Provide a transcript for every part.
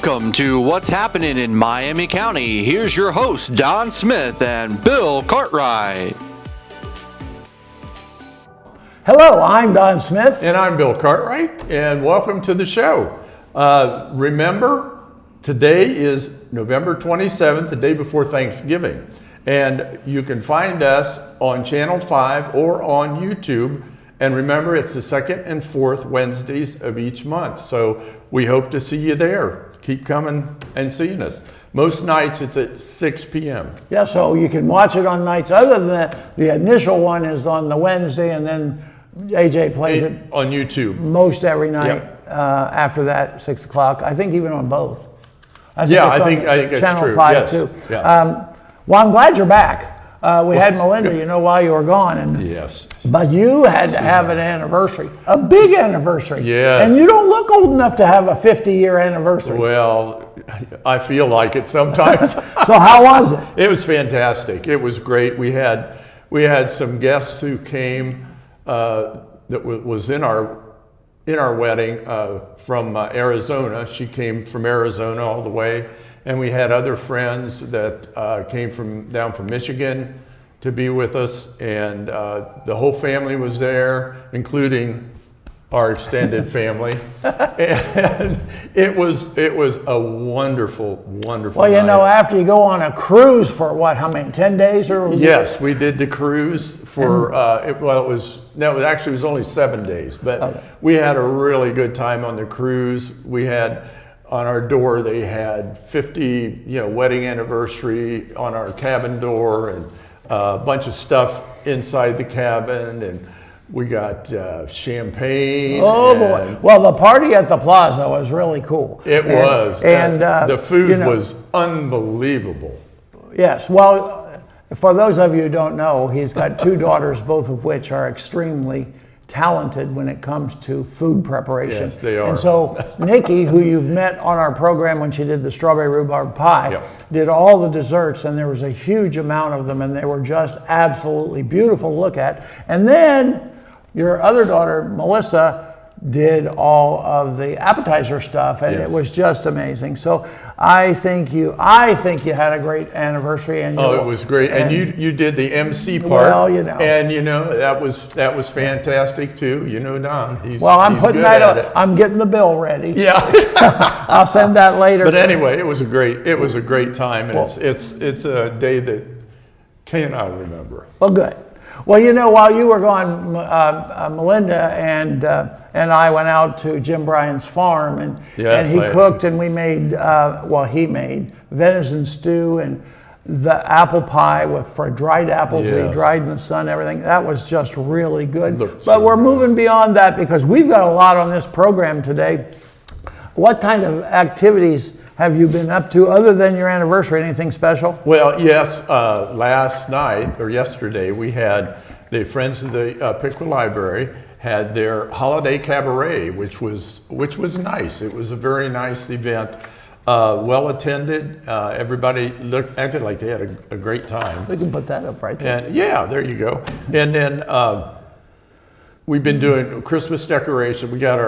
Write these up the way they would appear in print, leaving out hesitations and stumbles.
Welcome to What's Happening in Miami County. Here's your hosts, Don Smith and Bill Cartwright. Hello, I'm Don Smith. And I'm Bill Cartwright, and welcome to the show. Remember, today is November 27th, the day before Thanksgiving. And you can find us on Channel 5 or on YouTube. And remember, it's the second and fourth Wednesdays of each month. So we hope to see you there. Keep coming and seeing us. Most nights it's at 6 p.m. Yeah, so you can watch it on nights other than that. The initial one is on the Wednesday, and then AJ plays it on YouTube most every night. Yep. After that, 6 o'clock. I think even on both. I think that's Channel true. 5 yes. too. Yeah. Well, I'm glad you're back. We had Melinda, while you were gone. And, yes. But you had to have an anniversary, a big anniversary. Yes. And you don't look old enough to have a 50-year anniversary. Well, I feel like it sometimes. So how was it? It was fantastic. It was great. We had some guests who came that was in our wedding from Arizona. She came from Arizona all the way. And we had other friends that came down from Michigan to be with us, and the whole family was there, including our extended family. And it was a wonderful, wonderful Well, night. after you go on a cruise for how many, 10 days or? Yes, we did the cruise for, it was only 7 days, but okay. We had a really good time on the cruise. We had, on our door, they had 50, wedding anniversary on our cabin door, and a bunch of stuff inside the cabin, and we got champagne. Oh boy! Well, the party at the Plaza was really cool. It was, and the food was unbelievable. Yes. Well, for those of you who don't know, he's got two daughters, both of which are extremely talented when it comes to food preparation. Yes, they are. And so Nikki, who you've met on our program when she did the strawberry rhubarb pie, Yep. did all the desserts, and there was a huge amount of them, and they were just absolutely beautiful to look at. And then your other daughter, Melissa, did all of the appetizer stuff, and Yes. it was just amazing. So I think you had a great anniversary. And it was great, and you did the MC part. Well, and that was fantastic too. Don, I'm he's putting good that at up. it. I'm getting the bill ready. Yeah. I'll send that later. But anyway, it was a great time, and it's a day that Kay and I remember. Well, good. Well, while you were gone, Melinda and I went out to Jim Bryan's farm, and he cooked, and we made, he made venison stew and the apple pie for dried apples. Yes. We dried in the sun, everything. That was just really good. Looked But so we're good. moving beyond that because we've got a lot on this program today. What kind of activities have you been up to other than your anniversary? Anything special? Well, yes. Last night or yesterday, we had the Friends of the Piqua Library had their holiday cabaret, which was nice. It was a very nice event, well attended. Everybody acted like they had a great time. We can put that up right there. And yeah, there you go. And then we've been doing Christmas decoration. We got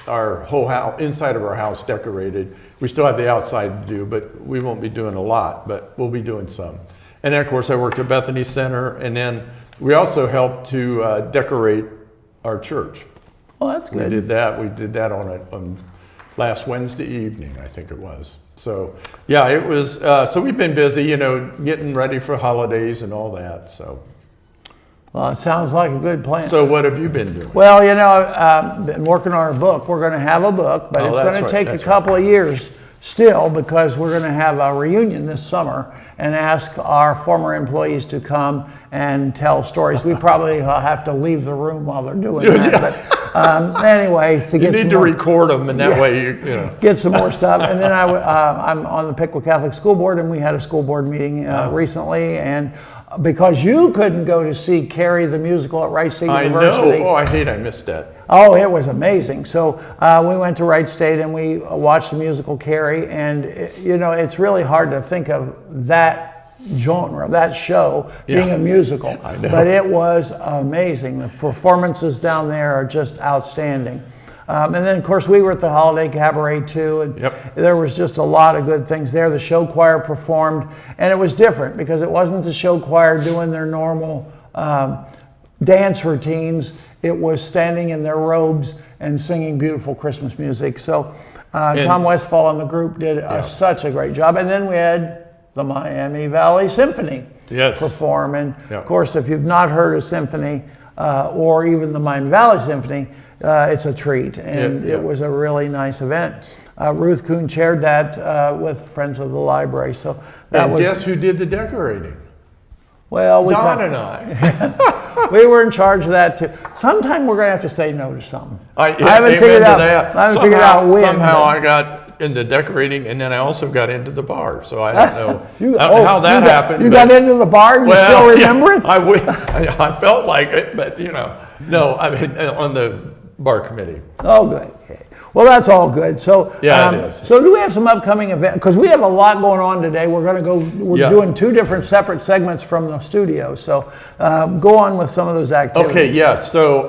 our whole house, inside of our house, decorated. We still have the outside to do, but we won't be doing a lot, but we'll be doing some. And then, of course, I worked at Bethany Center, and then we also helped to decorate our church. Well, that's good. We did that on last Wednesday evening, I think it was. So yeah, it was. So we've been busy, getting ready for holidays and all that. So. Well, it sounds like a good plan. So what have you been doing? Well, I've been working on a book. We're going to have a book, but it's going to take a couple of years still because we're going to have a reunion this summer and ask our former employees to come and tell stories. We probably have to leave the room while they're doing that. But anyway, you need to record them, and that way you get some more stuff. And then I'm on the Piqua Catholic School Board, and we had a school board meeting recently, and because you couldn't go to see Carrie the musical at Wright State University. I know. Oh, I missed that. Oh, it was amazing. So we went to Wright State and we watched the musical Carrie, and it's really hard to think of that genre, that show being a musical. I know. But it was amazing. The performances down there are just outstanding. And then, of course, we were at the Holiday Cabaret too, and there was just a lot of good things there. The show choir performed, and it was different because it wasn't the show choir doing their normal dance routines. It was standing in their robes and singing beautiful Christmas music. So Tom Westfall and the group did such a great job. And then we had the Miami Valley Symphony perform. And of course, if you've not heard a symphony or even the Miami Valley Symphony, it's a treat. And it was a really nice event. Ruth Kuhn chaired that with Friends of the Library. So that was. Guess who did the decorating? Well, Don and I. We were in charge of that too. Sometime we're going to have to say no to something. I haven't figured out. I haven't figured out when. Somehow I got into decorating, and then I also got into the bar. So I don't know how that happened. You got into the bar, and you still remember it? I felt like it, but no. I mean, on the bar committee. Oh, good. Okay. Well, that's all good. So, it is. So, do we have some upcoming events? Because we have a lot going on today. We're going to go. We're doing 2 different separate segments from the studio. So, go on with some of those activities. Okay. Yeah. So,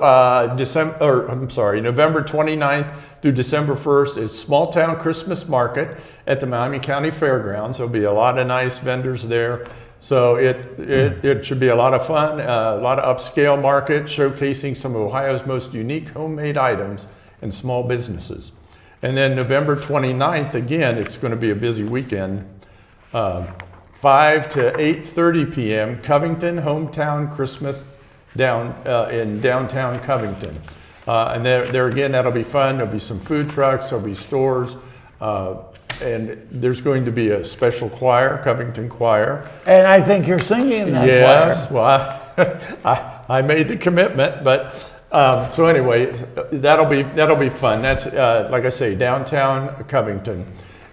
November 29th through December 1st is Small Town Christmas Market at the Miami County Fairgrounds. There'll be a lot of nice vendors there. So it should be a lot of fun. A lot of upscale market showcasing some of Ohio's most unique homemade items and small businesses. And then November 29th, again, it's going to be a busy weekend, 5 to 8:30 p.m., Covington Hometown Christmas in downtown Covington. And there again, that'll be fun. There'll be some food trucks, there'll be stores, and there's going to be a special choir, Covington Choir. And I think you're singing in that choir. Yes, well, I made the commitment, but so anyway, that'll be fun. That's like I say, downtown Covington.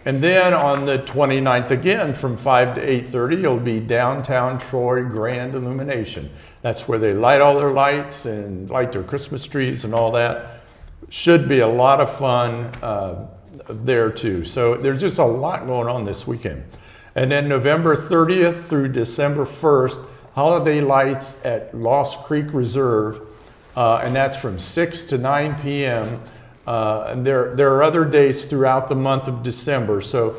And then on the 29th, again, from 5 to 8:30, it'll be downtown Troy Grand Illumination. That's where they light all their lights and light their Christmas trees and all that. Should be a lot of fun there too. So there's just a lot going on this weekend. And then November 30th through December 1st, holiday lights at Lost Creek Reserve. And that's from 6 to 9 p.m. And there are other dates throughout the month of December. So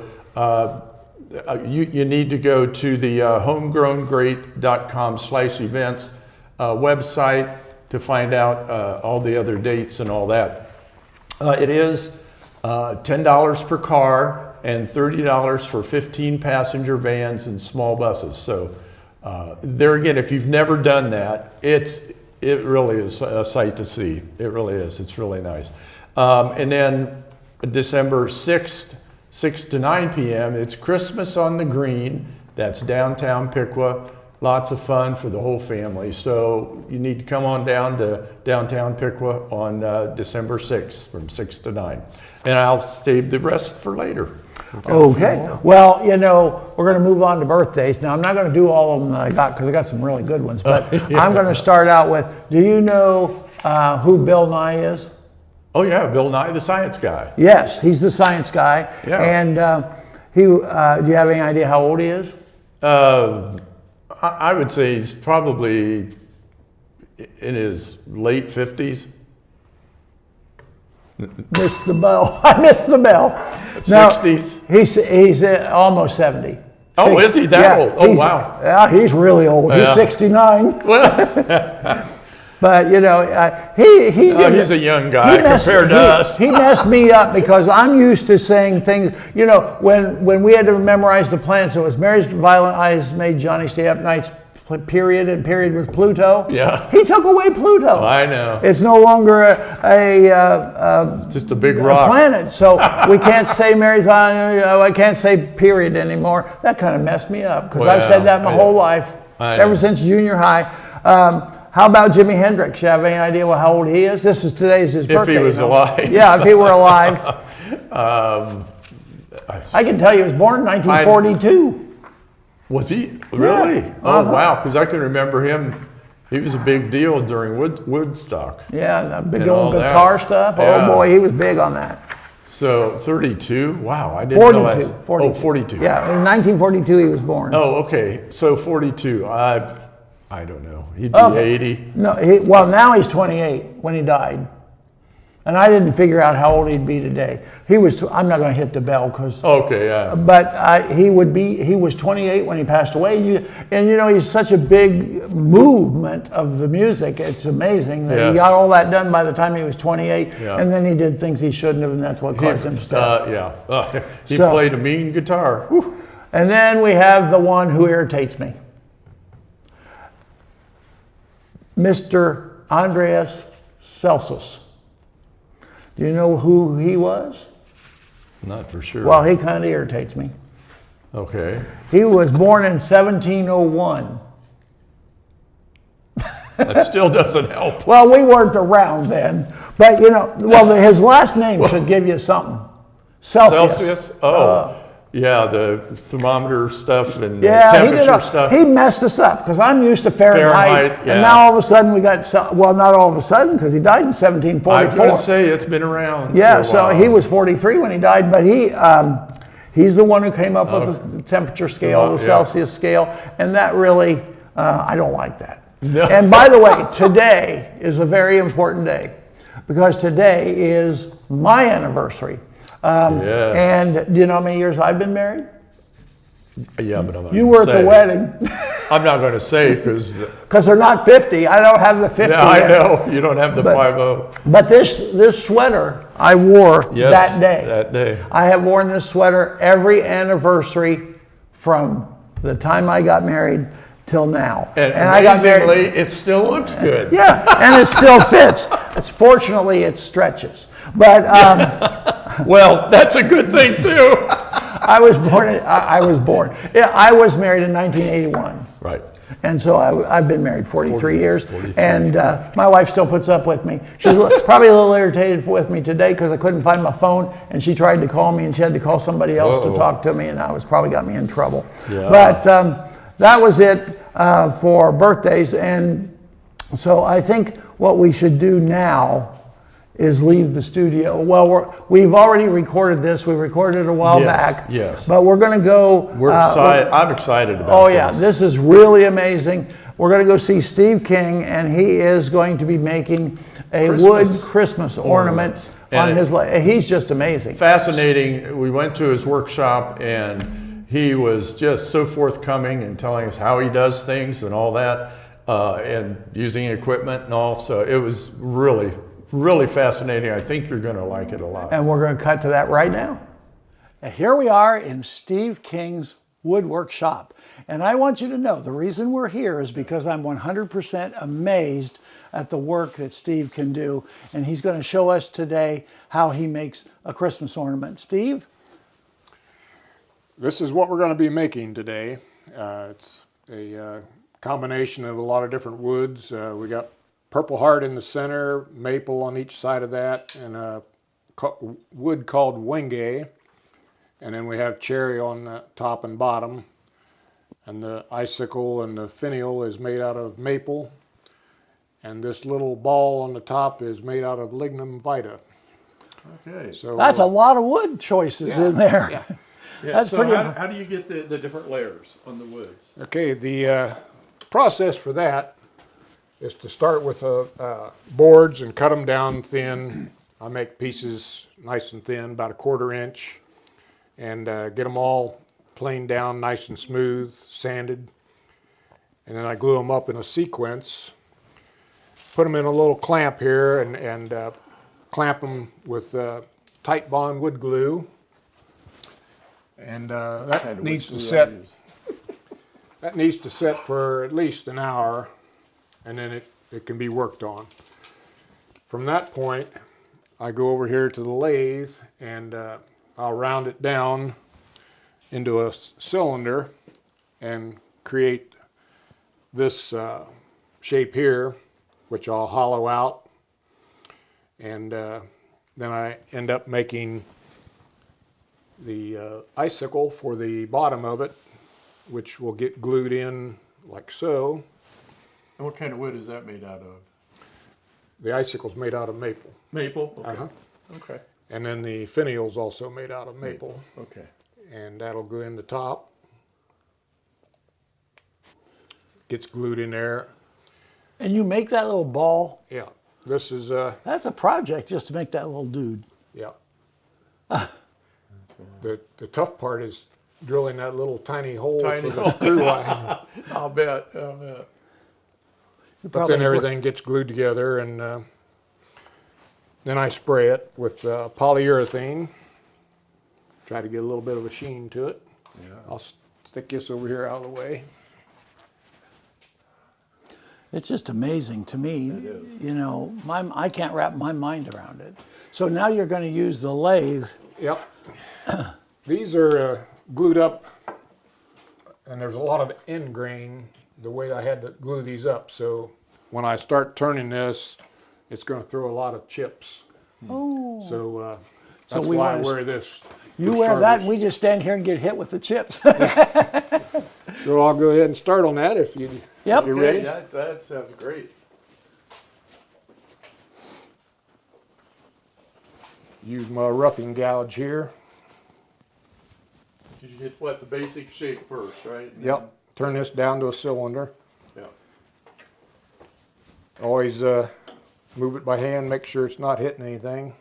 you need to go to the homegrowngreat.com/events website to find out all the other dates and all that. It is $10 per car and $30 for 15 passenger vans and small buses. So there again, if you've never done that, it really is a sight to see. It really is. It's really nice. And then December 6th, 6 to 9 p.m., it's Christmas on the Green. That's downtown Piqua. Lots of fun for the whole family. So you need to come on down to downtown Piqua on December 6th from 6 to 9. And I'll save the rest for later. Okay. Well, we're going to move on to birthdays. Now, I'm not going to do all of them that I got because I got some really good ones. But I'm going to start out with, do you know who Bill Nye is? Oh, yeah. Bill Nye, the science guy. Yes, he's the science guy. Yeah. And do you have any idea how old he is? I would say he's probably in his late 50s. Missed the bell. I missed the bell. 60s. He's almost 70. Oh, is he that old? Oh, wow. Yeah, he's really old. Yeah. He's 69. Well, but he's a young guy compared to us. He messed me up because I'm used to saying things. When we had to memorize the planets, it was Mary's violet eyes made Johnny stay up nights. Period, and period was Pluto. Yeah. He took away Pluto. I know. It's no longer just a big rock planet. So we can't say Mary's violet. I can't say period anymore. That kind of messed me up because I've said that my whole life, ever since junior high. How about Jimi Hendrix? You have any idea how old he is? Today's his birthday. If he was alive. Yeah, if he were alive. I can tell you, he was born in 1942. Was he? Really? Yeah. Oh, wow. Because I can remember him. He was a big deal during Woodstock. Yeah, that big old guitar stuff. Yeah. Oh, boy, he was big on that. So 32? Wow, I didn't realize. 42. Oh, 42. Yeah, in 1942 he was born. Oh, okay. So 42. I don't know. He'd be 80. No, now he's 28 when he died. And I didn't figure out how old he'd be today. He was, I'm not going to hit the bell because, Okay, yeah. but he was 28 when he passed away. And you know, he's such a big movement of the music. It's amazing that he got all that done by the time he was 28. Yeah. And then he did things he shouldn't have, and that's what caused him stuff. He played a mean guitar. Whew. And then we have the one who irritates me, Mr. Andreas Celsus. Do you know who he was? Not for sure. Well, he kind of irritates me. Okay. He was born in 1701. That still doesn't help. Well, we weren't around then, but you know, well, his last name should give you something. Celsius. Oh, yeah, the thermometer stuff and Yeah, temperature stuff. he messed us up because I'm used to Fahrenheit, yeah. and now all of a sudden we got, well, not all of a sudden because he died in 1744. I was going to say it's been around. Yeah, for a so while. he was 43 when he died, but he's the one who came up with the temperature scale, the Celsius scale, and that really, I don't like that. No. And by the way, today is a very important day because today is my anniversary. Yes. And do you know how many years I've been married? Yeah, but I'm not You gonna were at say. the wedding. I'm not going to say because. Because they're not 50. I don't have the 50 Yeah, I yet. know you don't have the 50. But this sweater I wore that day. That day. I have worn this sweater every anniversary from the time I got married till now. And I got married. amazingly, it still looks good. Yeah, and it still fits. Fortunately, it stretches. But Well, that's a good thing too. I was born. Yeah, I was married in 1981. Right. And so I've been married 43 years, 43. and my wife still puts up with me. She's probably a little irritated with me today because I couldn't find my phone, and she tried to call me, and she had to call somebody else to talk to me, and that was probably got me in trouble. Yeah. But that was it for birthdays, and so I think what we should do now is leave the studio. Well, we've already recorded this. We recorded it a while back. Yes. But we're going to go. We're excited. I'm excited about Oh this. yeah, this is really amazing. We're going to go see Steve King, and he is going to be making a wood Christmas ornament on his leg. He's just amazing. Fascinating. We went to his workshop, and he was just so forthcoming in telling us how he does things and all that, and using equipment and all. So it was really fascinating. I think you're going to like it a lot. And we're going to cut to that right now. And here we are in Steve King's woodwork shop. And I want you to know the reason we're here is because I'm 100% amazed at the work that Steve can do. And he's going to show us today how he makes a Christmas ornament. Steve? This is what we're going to be making today. It's a combination of a lot of different woods. We got Purple Heart in the center, maple on each side of that, and a wood called wenge. And then we have cherry on the top and bottom. And the icicle and the finial is made out of maple. And this little ball on the top is made out of lignum vitae. Okay. So That's a lot of wood choices in there. Yeah. That's so pretty. how do you get the different layers on the woods? Okay, the process for that is to start with boards and cut them down thin. I make pieces nice and thin, about 1/4 inch, and get them all planed down nice and smooth, sanded. And then I glue them up in a sequence, put them in a little clamp here, and clamp them with tight bond wood glue. And that needs to set. That needs to set for at least an hour, and then it can be worked on. From that point, I go over here to the lathe, and I'll round it down into a cylinder and create this shape here, which I'll hollow out, and then I end up making the icicle for the bottom of it, which will get glued in like so. And what kind of wood is that made out of? The icicle's made out of maple. Maple? Okay. Uh-huh. Okay. And then the finial's also made out of maple. Okay. And that'll go in the top. Gets glued in there. And you make that little ball? Yeah. This is, That's a project just to make that little dude. yeah. The tough part is drilling that little tiny hole Tiny for the hole. screw line. I'll bet. But then everything gets glued together, and then I spray it with polyurethane. Try to get a little bit of a sheen to it. Yeah. I'll stick this over here out of the way. It's just amazing to me. You know, I can't wrap my mind around it. So now you're going to use the lathe. Yep. These are glued up, and there's a lot of end grain the way I had to glue these up. So when I start turning this, it's going to throw a lot of chips. Oh. So So that's we why I wanna wear this. You for wear that, starters. and we just stand here and get hit with the chips. So I'll go ahead and start on that if you. Yep. If you're ready. That sounds great. Use my roughing gouge here. You get what the basic shape first, right? Yep. Turn this down to a cylinder. Yeah. Always move it by hand, make sure it's not hitting anything.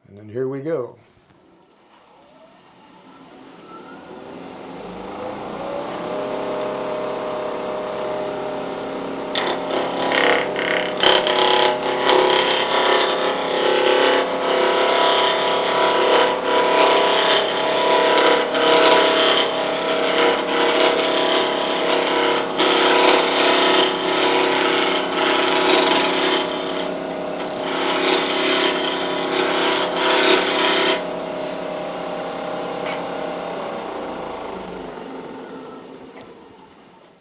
And then here we go.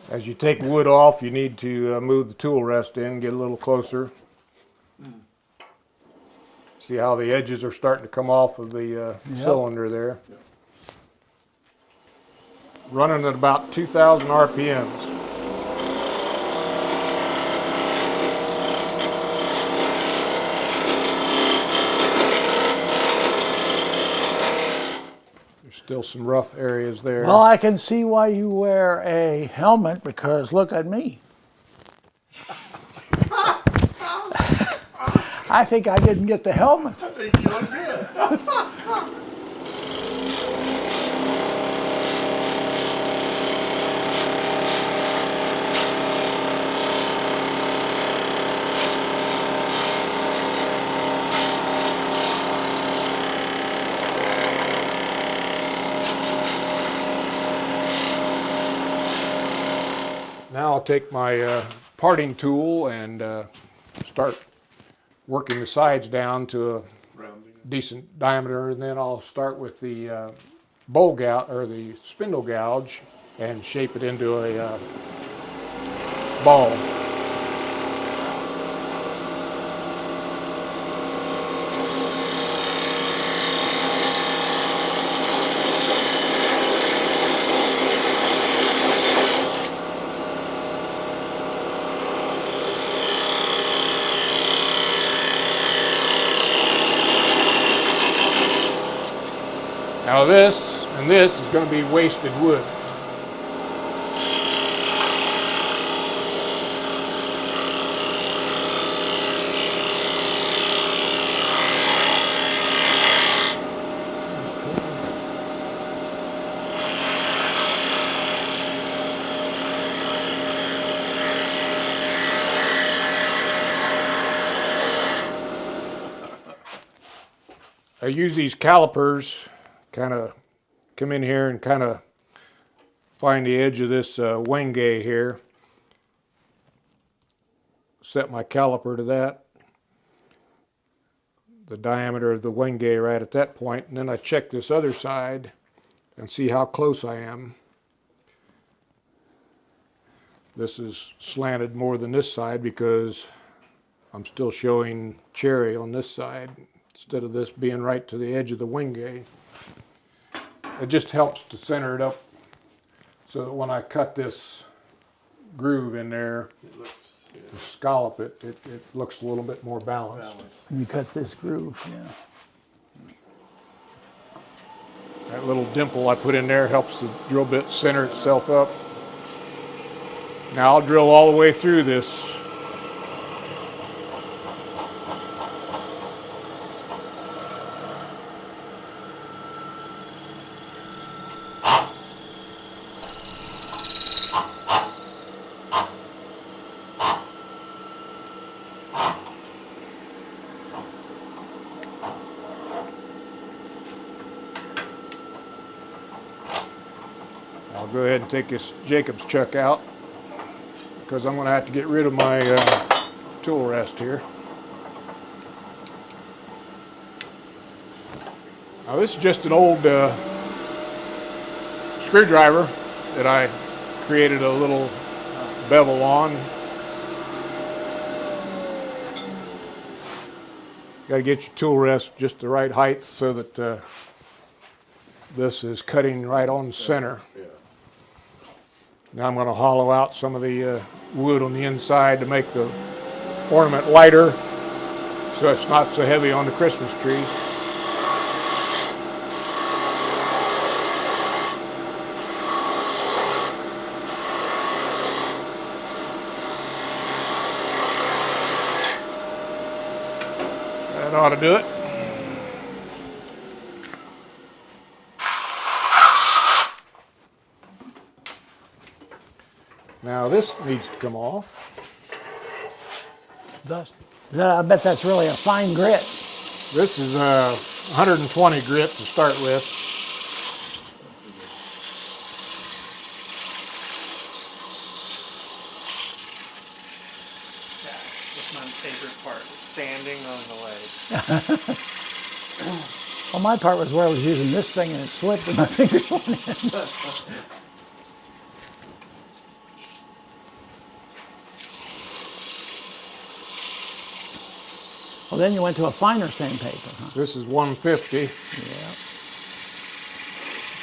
As you take wood off, you need to move the tool rest in, get a little closer. See how the edges are starting to come off of the cylinder there. Running at about 2,000 RPMs. There's still some rough areas there. Well, I can see why you wear a helmet, because look at me. I think I didn't get the helmet. I think you look good. Now I'll take my parting tool and start working the sides down to a decent diameter, and then I'll start with the bowl gouge or the spindle gouge and shape it into a ball. Now this and this is going to be wasted wood. I use these calipers, kind of come in here and kind of find the edge of this wenge here. Set my caliper to that, the diameter of the wenge right at that point, and then I check this other side and see how close I am. This is slanted more than this side because I'm still showing cherry on this side instead of this being right to the edge of the wenge. It just helps to center it up so that when I cut this groove in there, and scallop it, it looks a little bit more balanced. You cut this groove, yeah. That little dimple I put in there helps the drill bit center itself up. Now I'll drill all the way through this go ahead and take this Jacobs chuck out because I'm going to have to get rid of my tool rest here. Now this is just an old screwdriver that I created a little bevel on. Got to get your tool rest just the right height so that this is cutting right on center. Now I'm going to hollow out some of the wood on the inside to make the ornament lighter so it's not so heavy on the Christmas tree. That ought to do it. Now this needs to come off. I bet that's really a fine grit. This is 120 grit to start with. That's my favorite part, sanding on the leg. Well, my part was where I was using this thing and it slipped and my fingers went in. Well, then you went to a finer sandpaper, huh? This is 150. Yeah.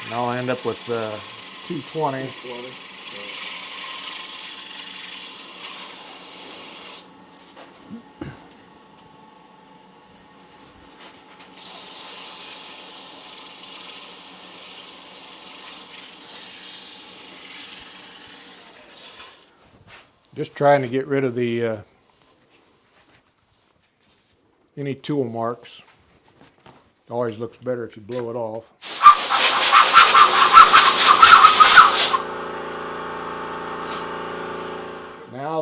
And I'll end up with 220. Just trying to get rid of the any tool marks. It always looks better if you blow it off. Now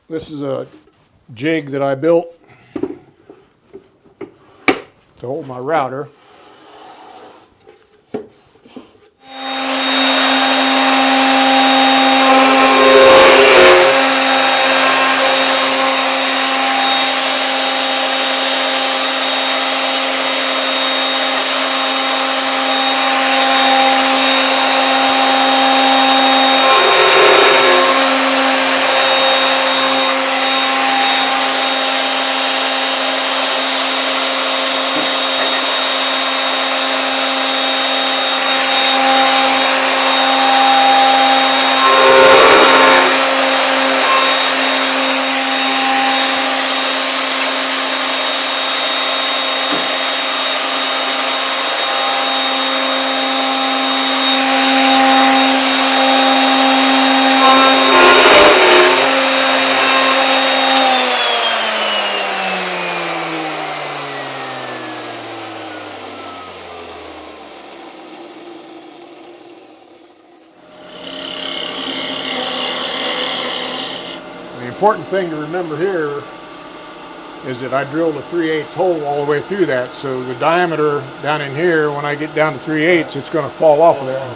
this is a jig that I built to hold my router. The important thing to remember here is that I drilled a 3/8 hole all the way through that, so the diameter down in here, when I get down to 3/8, it's going to fall off of there.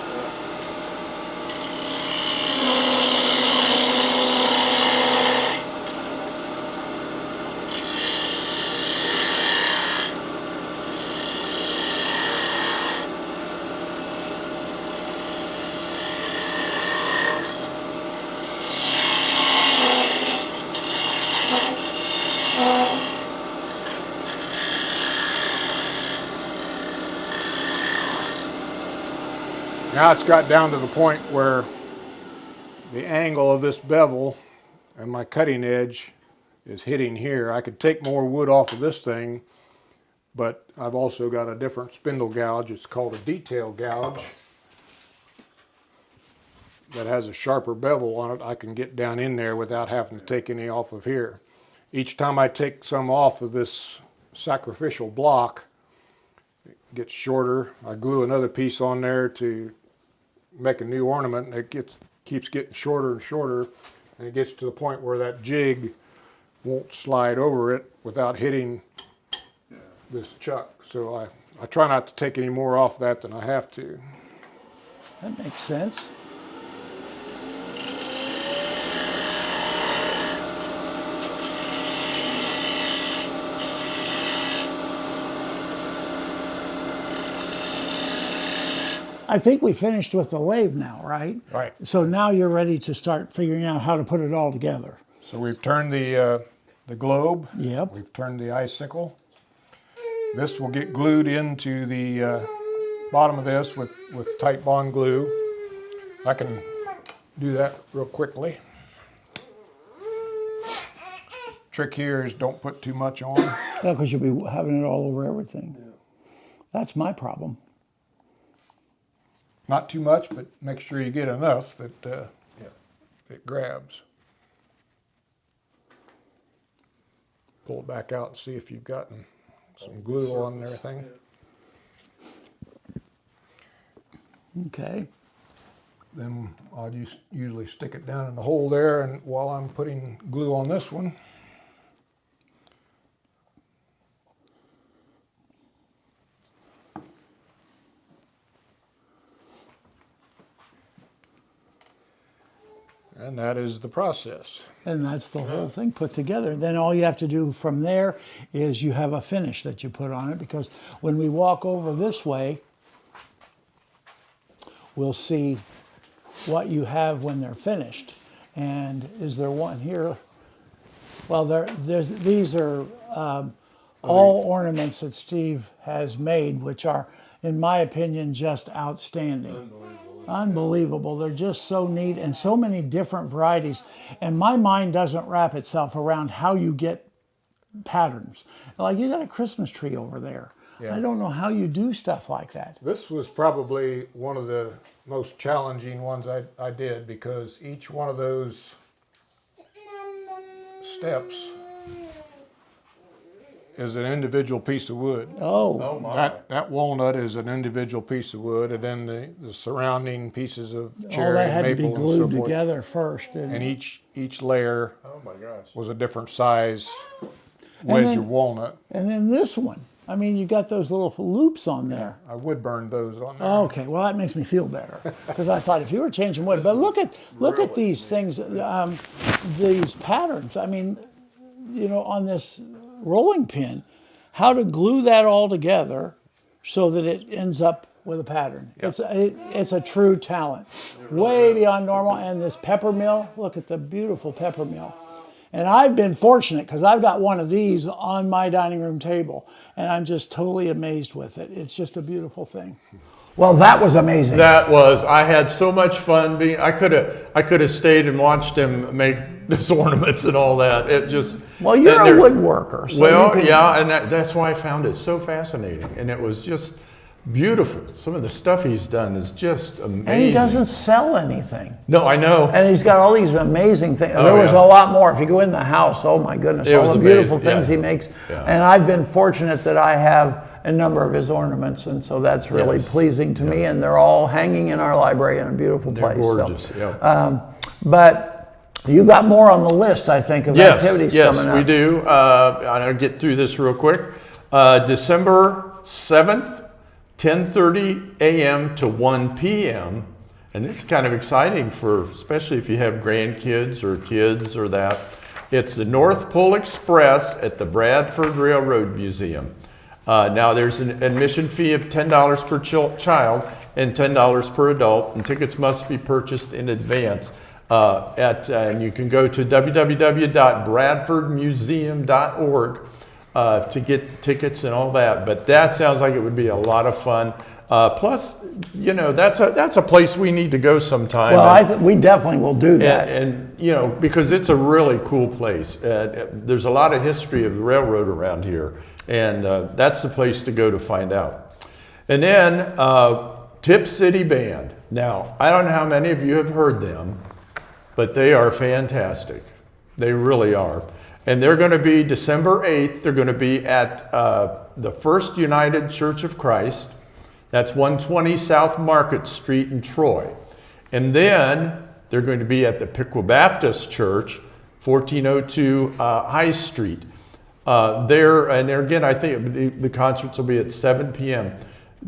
Now it's got down to the point where the angle of this bevel and my cutting edge is hitting here. I could take more wood off of this thing, but I've also got a different spindle gouge. It's called a detail gouge that has a sharper bevel on it. I can get down in there without having to take any off of here. Each time I take some off of this sacrificial block, it gets shorter. I glue another piece on there to make a new ornament, and it keeps getting shorter and shorter, and it gets to the point where that jig won't slide over it without hitting this chuck. So I try not to take any more off that than I have to. That makes sense. I think we finished with the lathe now, right? Right. So now you're ready to start figuring out how to put it all together. So we've turned the globe. Yep. We've turned the icicle. This will get glued into the bottom of this with tight bond glue. I can do that real quickly. Trick here is don't put too much on. Yeah, because you'll be having it all over everything. Yeah. That's my problem. Not too much, but make sure you get enough that it grabs. Pull it back out and see if you've gotten some glue on and everything. Okay. Then I'll usually stick it down in the hole there, and while I'm putting glue on this one, and that is the process. And that's the whole thing put together. Then all you have to do from there is you have a finish that you put on it, because when we walk over this way, we'll see what you have when they're finished. And is there one here? Well, these are all ornaments that Steve has made, which are, in my opinion, just outstanding. Unbelievable. They're just so neat, and so many different varieties. And my mind doesn't wrap itself around how you get patterns. Like, you got a Christmas tree over there. Yeah. I don't know how you do stuff like that. This was probably one of the most challenging ones I did, because each one of those steps is an individual piece of wood. Oh, my. That walnut is an individual piece of wood, and then the surrounding pieces of all cherry that and had to be maple and so glued forth. together first. And each layer Oh my gosh. was a different size wedge then- of walnut. And then this one. I mean, you got those little loops on there. I would burn those on there. Okay, well, that makes me feel better, because I thought if you were changing wood, but look at these things, these patterns. I mean, you know, on this rolling pin, how to glue that all together so that it ends up with a pattern. Yep. It's a true talent, way beyond normal. And this pepper mill, look at the beautiful pepper mill. And I've been fortunate, because I've got one of these on my dining room table, and I'm just totally amazed with it. It's just a beautiful thing. Well, that was amazing. That was. I had so much fun being. I could have stayed and watched him make his ornaments and all that. It just. Well, you're a woodworker. So well, yeah, and that's why I found it so fascinating, and it was just beautiful. Some of the stuff he's done is just amazing. And he doesn't sell anything. No, I know. And he's got all these amazing things. Oh, there was yeah. a lot more. If you go in the house, oh my goodness, It all was the beautiful amazing, things yeah. he makes. Yeah. And I've been fortunate that I have a number of his ornaments, and so that's really Yes. pleasing to me. And they're all hanging in our library in a beautiful They're place. gorgeous. So, Yeah. but you got more on the list, I think, of activities coming up. Yes, we do. I'll get through this real quick. December 7th, 10:30 a.m. to 1 p.m. And this is kind of exciting especially if you have grandkids or kids or that. It's the North Pole Express at the Bradford Railroad Museum. Now there's an admission fee of $10 per child and $10 per adult, and tickets must be purchased in advance. And you can go to www.bradfordmuseum.org to get tickets and all that. But that sounds like it would be a lot of fun. Plus, you know, that's a place we need to go sometime. Well, we definitely will do that. And you know, because it's a really cool place. There's a lot of history of the railroad around here, and that's the place to go to find out. And then Tip City Band. Now, I don't know how many of you have heard them, but they are fantastic. They really are. And they're going to be December 8th. They're going to be at the First United Church of Christ. That's 120 South Market Street in Troy. And then they're going to be at the Piqua Baptist Church, 1402 High Street. There again, I think the concerts will be at 7 p.m.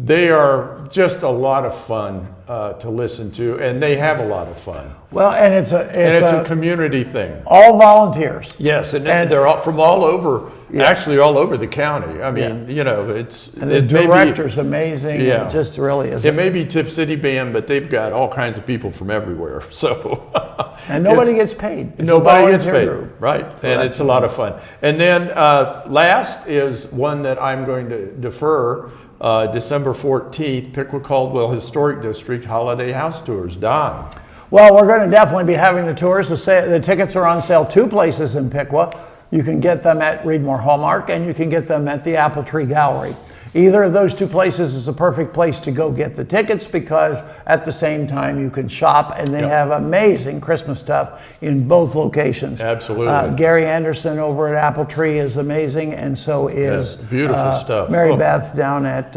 They are just a lot of fun to listen to, and they have a lot of fun. Well, and it's a community thing. all volunteers. Yes, and they're all from all over, actually all over the county. I mean, you know, And the director's amazing. Yeah. It just really is. It may be Tip City Band, but they've got all kinds of people from everywhere. So And nobody gets paid. It's a nobody gets volunteer paid, group. right? And it's a lot of fun. And then last is one that I'm going to defer. December 14th, Piqua Caldwell Historic District Holiday House Tours. Don. Well, we're going to definitely be having the tours. The tickets are on sale 2 places in Piqua. You can get them at Reedmore Hallmark, and you can get them at the Apple Tree Gallery. Either of those 2 places is a perfect place to go get the tickets, because at the same time you can shop, and they have amazing Christmas stuff in both locations. Absolutely. Gary Anderson over at Apple Tree is amazing, and so is beautiful stuff. Mary Beth down at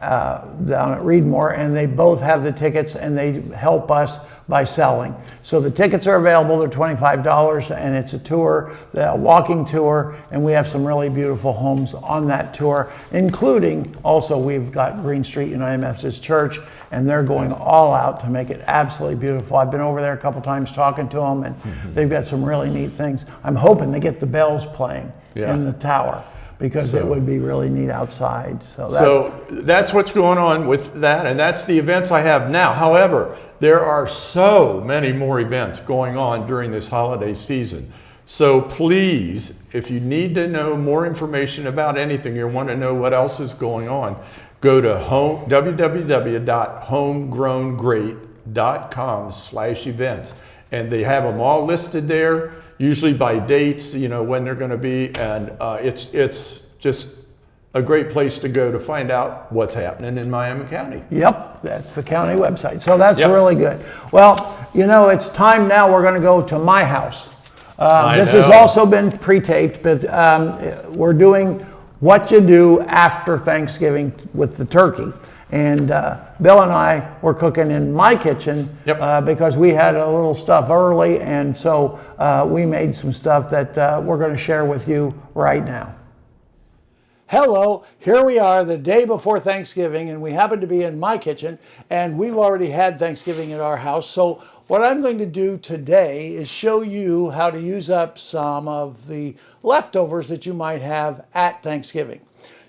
Reedmore, and they both have the tickets, and they help us by selling. So the tickets are available. They're $25, and it's a tour, a walking tour, and we have some really beautiful homes on that tour, including also we've got Green Street United Methodist Church, and they're going all out to make it absolutely beautiful. I've been over there a couple times talking to them, and they've got some really neat things. I'm hoping they get the bells playing in the tower, because it would be really neat outside. So that's what's going on with that, and that's the events I have now. However, there are so many more events going on during this holiday season. So please, if you need to know more information about anything, you want to know what else is going on, go to www.homegrowngreat.com/events. And they have them all listed there, usually by dates, you know, when they're going to be. And it's just a great place to go to find out what's happening in Miami County. Yep, that's the county website. So that's really good. Well, you know, it's time now. We're going to go to my house. This has also been pre-taped, but we're doing what you do after Thanksgiving with the turkey. And Bill and I were cooking in my kitchen because we had a little stuff early, and so we made some stuff that we're going to share with you right now. Hello, here we are the day before Thanksgiving, and we happen to be in my kitchen, and we've already had Thanksgiving at our house. So what I'm going to do today is show you how to use up some of the leftovers that you might have at Thanksgiving.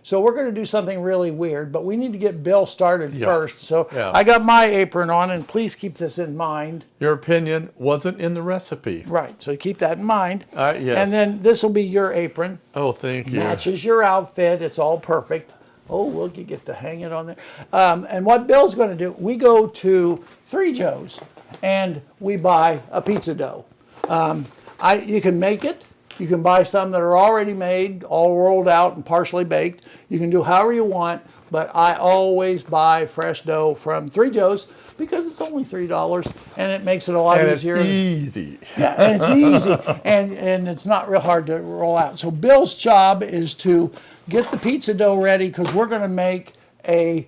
So we're going to do something really weird, but we need to get Bill started first. So I got my apron on, and please keep this in mind. Your opinion wasn't in the recipe. Right, so keep that in mind. Yes. And then this will be your apron. Oh, thank you. Matches your outfit. It's all perfect. Oh, look, you get to hang it on there. And what Bill's going to do, we go to 3 Joe's, and we buy a pizza dough. You can make it. You can buy some that are already made, all rolled out and partially baked. You can do however you want, but I always buy fresh dough from 3 Joe's because it's only $3 and it makes it a lot easier. It's easy. Yeah, and it's easy, and it's not real hard to roll out. So Bill's job is to get the pizza dough ready, because we're going to make a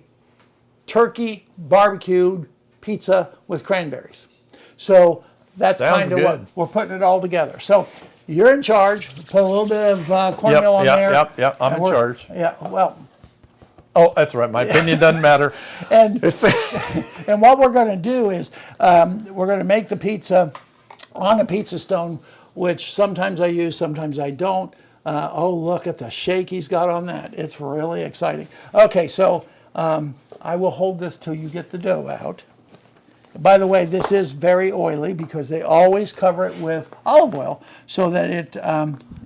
turkey barbecued pizza with cranberries. So that's kind of what we're putting it all together. So you're in charge. Put a little bit of cornmeal on there. Yep. I'm in charge. Yeah, well. Oh, that's right. My opinion doesn't matter. And what we're going to do is we're going to make the pizza on a pizza stone, which sometimes I use, sometimes I don't. Oh, look at the shake he's got on that. It's really exciting. Okay, so I will hold this till you get the dough out. By the way, this is very oily because they always cover it with olive oil so that it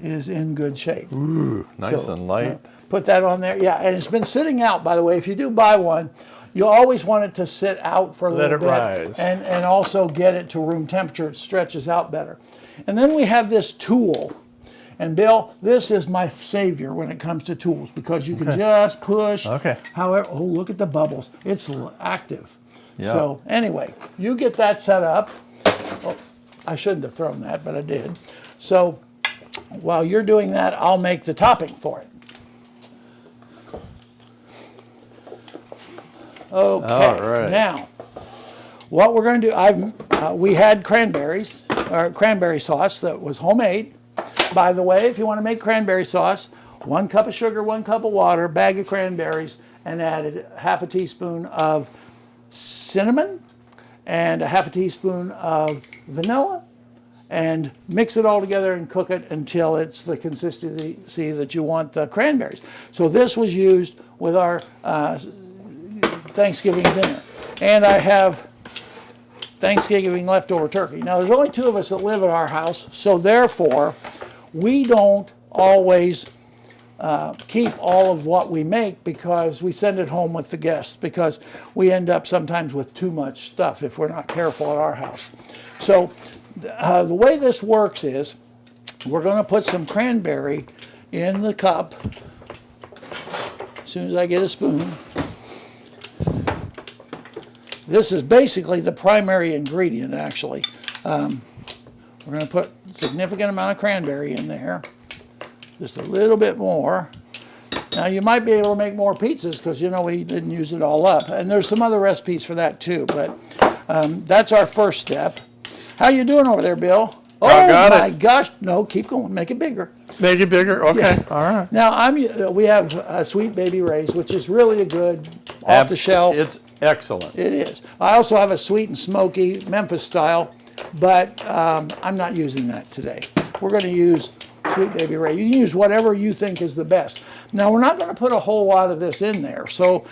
is in good shape. Ooh, nice and light. Put that on there. Yeah, and it's been sitting out, by the way. If you do buy one, you always want it to sit out for a little bit. Let it rise. And also get it to room temperature. It stretches out better. And then we have this tool. And Bill, this is my savior when it comes to tools, because you can just push. Okay. However, oh, look at the bubbles. It's active. Yeah. So anyway, you get that set up. Oh, I shouldn't have thrown that, but I did. So while you're doing that, I'll make the topping for it. Okay. All right. Now, what we're going to do, we had cranberry sauce that was homemade. By the way, if you want to make cranberry sauce, 1 cup of sugar, 1 cup of water, bag of cranberries, and added half a teaspoon of cinnamon and a half a teaspoon of vanilla, and mix it all together and cook it until it's the consistency that you want the cranberries. So this was used with our Thanksgiving dinner. And I have Thanksgiving leftover turkey. Now there's only 2 of us that live at our house, so therefore we don't always keep all of what we make, because we send it home with the guests, because we end up sometimes with too much stuff if we're not careful at our house. So the way this works is we're going to put some cranberry in the cup as soon as I get a spoon. This is basically the primary ingredient, actually. We're going to put a significant amount of cranberry in there, just a little bit more. Now you might be able to make more pizzas, because you know we didn't use it all up, and there's some other recipes for that too. But that's our first step. How you doing over there, Bill? I got my it. gosh! No, keep going. Make it bigger. Make it bigger? Okay, Yeah. all right. Now we have Sweet Baby Ray's, which is really a good off the shelf. It's excellent. It is. I also have a sweet and smoky Memphis style, but I'm not using that today. We're going to use Sweet Baby Ray. You can use whatever you think is the best. Now we're not going to put a whole lot of this in there. So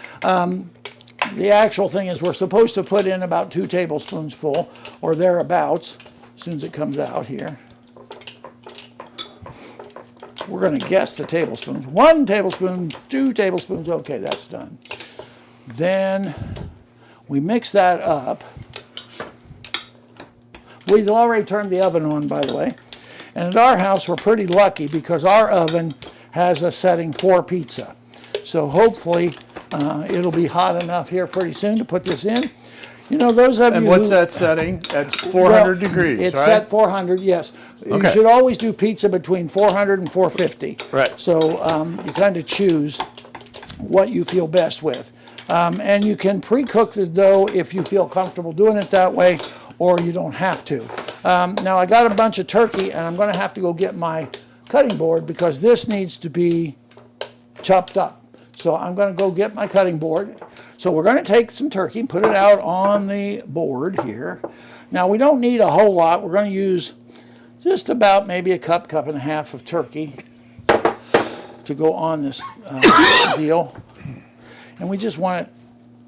the actual thing is we're supposed to put in about 2 tablespoons full or thereabouts as soon as it comes out here. We're going to guess the tablespoons. 1 tablespoon, 2 tablespoons. Okay, that's done. Then we mix that up. We've already turned the oven on, by the way. And at our house, we're pretty lucky because our oven has a setting for pizza. So hopefully it'll be hot enough here pretty soon to put this in. You know, those of you And what's who, that setting? That's 400 degrees, it's right? set 400, yes. You Okay. should always do pizza between 400 and 450. Right. So you kind of choose what you feel best with. And you can pre-cook the dough if you feel comfortable doing it that way, or you don't have to. Now I got a bunch of turkey, and I'm going to have to go get my cutting board because this needs to be chopped up. So I'm going to go get my cutting board. So we're going to take some turkey and put it out on the board here. Now we don't need a whole lot. We're going to use just about maybe a cup, cup and a half of turkey to go on this deal. And we just want it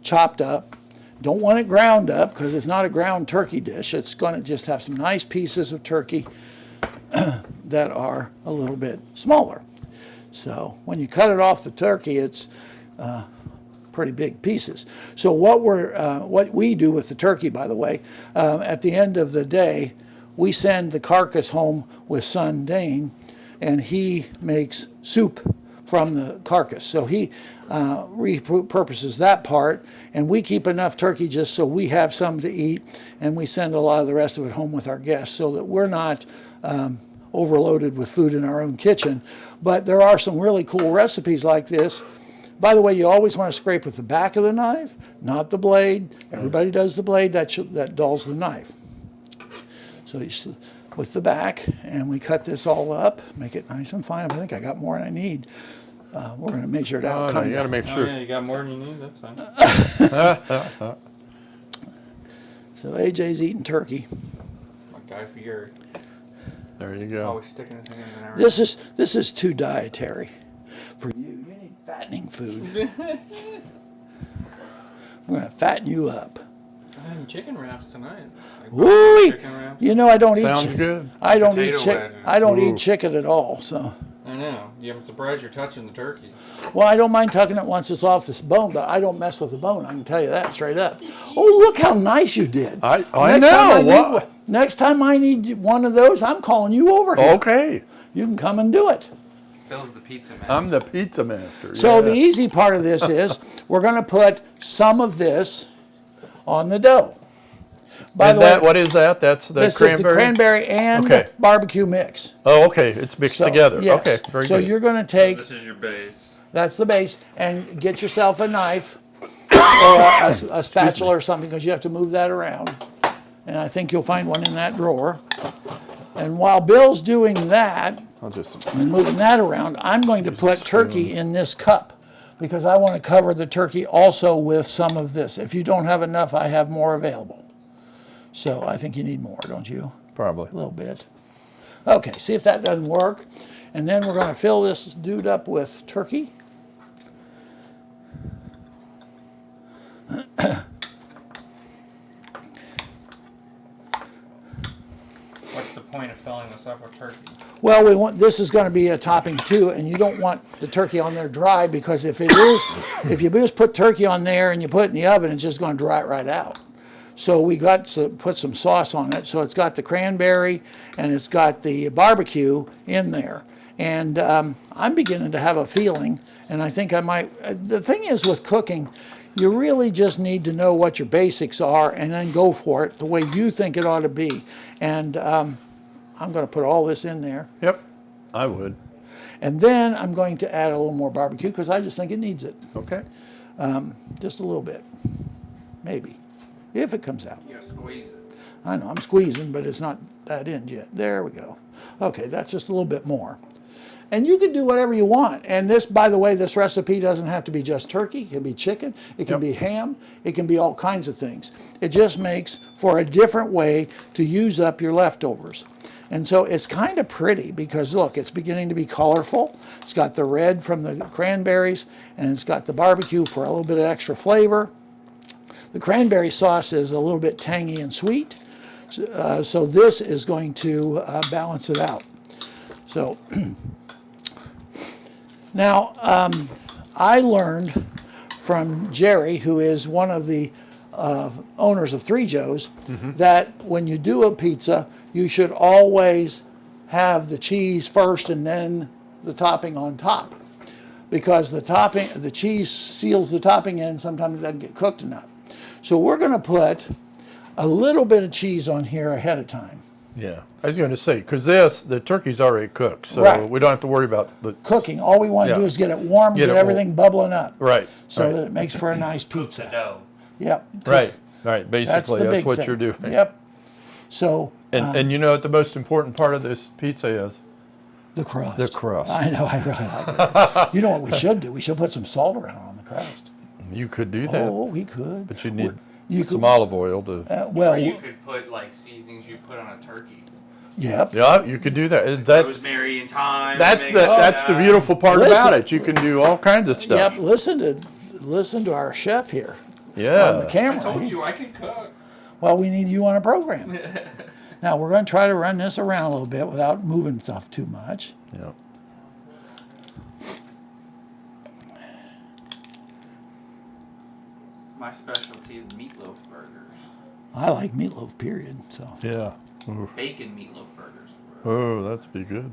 chopped up. Don't want it ground up because it's not a ground turkey dish. It's going to just have some nice pieces of turkey that are a little bit smaller. So when you cut it off the turkey, it's pretty big pieces. So what we do with the turkey, by the way, at the end of the day, we send the carcass home with son Dane, and he makes soup from the carcass. So he repurposes that part, and we keep enough turkey just so we have some to eat, and we send a lot of the rest of it home with our guests so that we're not overloaded with food in our own kitchen. But there are some really cool recipes like this. By the way, you always want to scrape with the back of the knife, not the blade. Everybody does the blade, that dulls the knife. So you with the back, and we cut this all up, make it nice and fine. I think I got more than I need. We're going to measure it out. No, you got to make Oh sure. yeah, you got more than you need. That's fine. So AJ's eating turkey. My Guy Fieri. There you go. Always sticking his hands in everything. This is too dietary for you. You need fattening food. We're going to fatten you up. I'm having chicken wraps tonight. Like Woo! chicken wraps. You know I don't eat. Sounds good. I don't Potato eat chicken. wedges. I don't Ooh. eat chicken at all. So, I know. Yeah, I'm surprised you're touching the turkey. well, I don't mind tucking it once it's off this bone, but I don't mess with the bone. I can tell you that straight up. Oh, look how nice you did. I Next time know. need- next time I need one of those, I'm calling you over here. Okay. You can come and do it. Bill's the pizza man. I'm the pizza master. So yeah. the easy part of this is we're going to put some of this on the dough. By And the way, that, what is that? That's the this cranberry? is the cranberry and Okay. barbecue mix. Oh, okay. It's mixed So, together. yes. Okay, very So good. you're going to take, This is your base. that's the base, and get yourself a knife or a spatula or something because you have to move that around. And I think you'll find one in that drawer. And while Bill's doing that I'll just. and moving that around, I'm going to put turkey in this cup because I want to cover the turkey also with some of this. If you don't have enough, I have more available. So I think you need more, don't you? Probably. A little bit. Okay, see if that doesn't work. And then we're going to fill this dude up with turkey. What's the point of filling this up with turkey? Well, this is going to be a topping too, and you don't want the turkey on there dry, because if you just put turkey on there and you put it in the oven, it's just going to dry it right out. So we got to put some sauce on it. So it's got the cranberry and it's got the barbecue in there. And I'm beginning to have a feeling, and I think I might. The thing is with cooking, you really just need to know what your basics are and then go for it the way you think it ought to be. And I'm going to put all this in there. Yep, I would. And then I'm going to add a little more barbecue because I just think it needs it. Okay. Just a little bit, maybe, if it comes out. You gotta squeeze it. I know, I'm squeezing, but it's not that in yet. There we go. Okay, that's just a little bit more. And you can do whatever you want. And this, by the way, this recipe doesn't have to be just turkey. It can be chicken. It can be ham. It can be all kinds of things. It just makes for a different way to use up your leftovers. And so it's kind of pretty because, look, it's beginning to be colorful. It's got the red from the cranberries, and it's got the barbecue for a little bit of extra flavor. The cranberry sauce is a little bit tangy and sweet. So this is going to balance it out. So now, I learned from Jerry, who is one of the owners of Three Joe's, that when you do a pizza, you should always have the cheese first and then the topping on top, because the cheese seals the topping in. Sometimes it doesn't get cooked enough. So we're going to put a little bit of cheese on here ahead of time. Yeah, I was going to say, because the turkey's already cooked, so Right. we don't have to worry about the Cooking, all we want to do is get it warm, get everything bubbling up. Right. So right. that it makes for a nice The pizza. dough. Yep. Right. Basically, That's the big what thing. you're doing. Yep. So And you know what the most important part of this pizza is? the crust. The crust. I know, I really like it. You know what we should do? We should put some salt around on the crust. You could do that, Oh, we could. but you need You some could- olive oil to. Well, Or you could put like seasonings you put on a turkey. yep. Yeah, you could do that. That Rosemary and thyme. that's maybe. that's the beautiful part Listen. about it. You can do all kinds of stuff. Yep. Listen to our chef here on the Yeah. camera. I told you I can cook. Well, we need you on a program. Now we're going to try to run this around a little bit without moving stuff too much. Yeah. My specialty is meatloaf burgers. I like meatloaf, period. So Yeah. Ooh. Bacon meatloaf burgers. Oh, that'd be good.